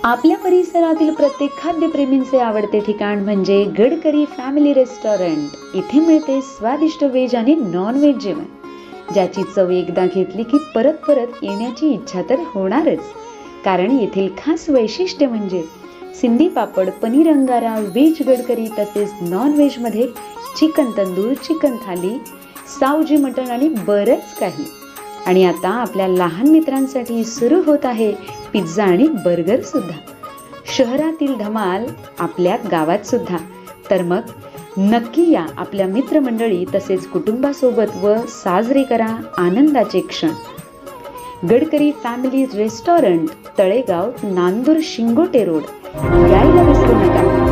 आपल्या परिसरातील प्रत्येक खाद्यप्रेमींचे आवडते ठिकाण म्हणजे गडकरी फॅमिली रेस्टॉरंट। इथे मिळते स्वादिष्ट व्हेज आणि नॉन व्हेज जेवण, ज्याची चव एकदा घेतली की परत परत येण्याची इच्छा तर होणारच। कारण येथील खास वैशिष्ट्य म्हणजे सिंधी पापड, पनीर अंगारा, व्हेज गडकरी तसेच नॉन व्हेज मध्ये चिकन तंदूर, चिकन थाली, सावजी मटण आणि बरंच काही। आणि आता आपल्या लहान मित्रांसाठी सुरू होत आहे पिझ्झा आणि बर्गर सुद्धा। शहरातील धमाल आपल्या गावात सुद्धा। तर मग नक्की या आपल्या मित्रमंडळी तसेच कुटुंबासोबत व साजरे करा आनंदाचे क्षण। Gadkari family restaurant, Talegaon, Nandur, Shingote road, यायला विसरू नका।